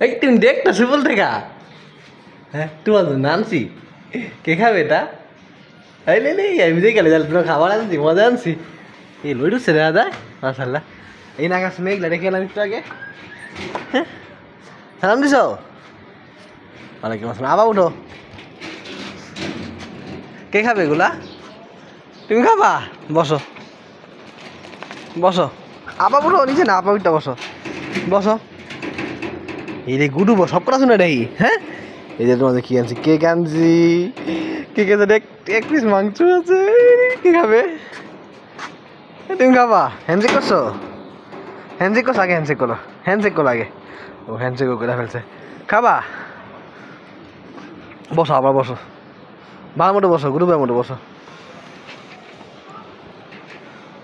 এই তুমি দেখতেছো বলতে কা হ্যাঁ তোমার জন্য আনছি কে খাবে এটা এই নেই আমি যে গেলে তোমার খাবার আনছি মজা আনছি এই লই ঢুকছে রে দাদা মাশাল্লাহ এই নাগাছ মেঘলা রেখে এলাম একটু আগে হ্যাঁ সালাম দিছ ওয়ালাইকুম আসসালাম আবার উঠো কে খাবে এগুলা তুমি খাবা বসো বসো আবার উঠো নিচে না আপা উঠতে বসো বসো এই রে গুডু সব কথা শুনে রে হ্যাঁ এই যে তোমাদের কি আনছি কেক আনছি কেক আছে এক পিস মাংস আছে কি খাবে তুমি খাবা হ্যান্ডশেক করছো হ্যান্ডশেক করছো আগে হ্যান্ডশেক করো আগে ও হ্যান্ডশেক করে ফেলছে খাবা বসো আবার বসো ভালো মতো বসো গ্রুপের মতো বসো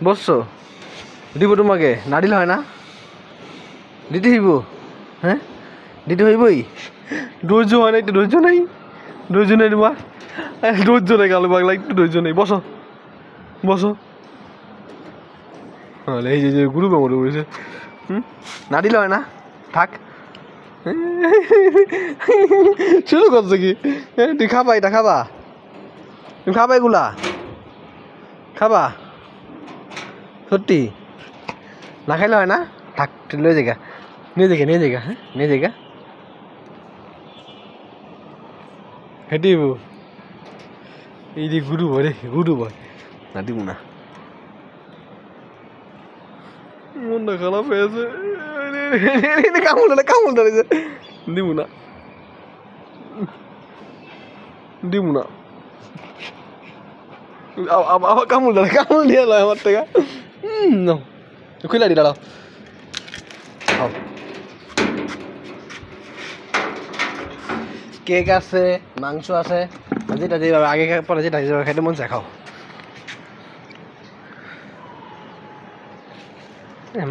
বসছো দিব তোমাকে না দিলে হয় না দিতে হইব হ্যাঁ দিতে হইবই ধৈর্য হয় না একটু ধৈর্য নাই তোমার ধৈর্য নেই কালো পাগলা একটু ধৈর্য নেই বসো বসো এই যে গ্রুপের মতো বসে না দিলে হয় না থাক শুরু করছো কি তুই খাবা এটা খাবা তুমি খাবা এগুলা খাবা সত্যি না খাইলে হয় না থাক নিয়ে জায়গা হ্যাঁ নিয়ে জায়গা হেঁটিব এই যে গুরু ভয় রে গুরু ভয় না দিব না মনটা খারাপ হয়েছে কামড় ধরেছে দিব না আবার কামড় দিয়ে লয় আমার থেকে খুলে দি দাঁড়াও কেক আছে মাংস আছে যেটা যেভাবে আগে পরে যেটা যেভাবে খেতে মন চায় খাও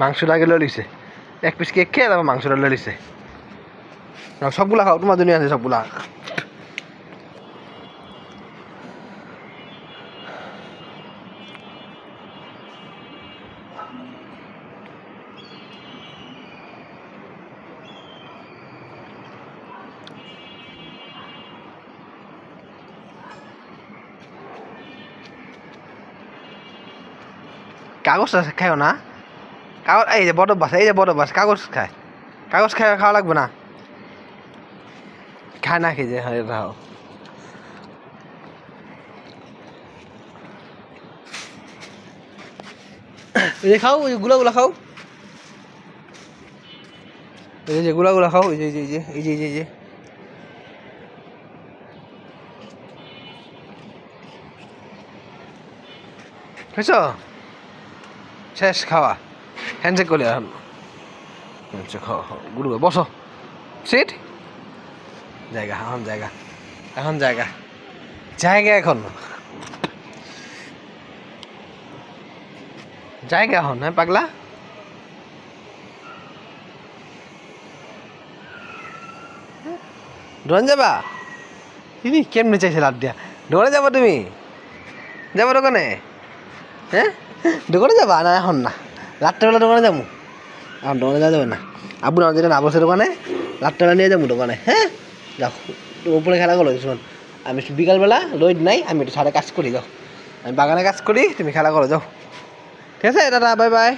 মাংসটা আগে লয়ে লিছে এক পিস কেক খেয়ে তারপর মাংসটা লয়ে লিছে সবগুলা খাও তোমার জন্য আছে সবগুলা কাগজ খাও না কাগজ এই যে বড় বাস কাগজ খায় খাওয়া লাগবে না খায় না খেয়ে যায় রাও এই যে খাও ওই গুলা খাও এই যে গুলা খাও এই যে খাইছো শেষ খাওয়া হ্যান্ডশেক করলে এখন খাওয়া গুরু বসো সিট জায়গা এখন জায়গা এখন হ্যাঁ পাগলা দোকান যাবা কেমনে চাইছে লাভ দিয়া দোকানে যাবা তুমি যাবা দোকানে হ্যাঁ দোকানে যাবা না এখন না রাত্রেবেলা দোকানে যাবো এখন দোকানে যাওয়া যাবে না আব্বু না যেটা না বসে দোকানে রাত্রেবেলা নিয়ে যাবো দোকানে হ্যাঁ যাও উপরে খেলা করো শোন আমি বিকালবেলা লোড নাই আমি একটু সাড়ে কাজ করি যাও আমি বাগানে কাজ করি তুমি খেলা করো যাও ঠিক আছে দাদা বাই বাই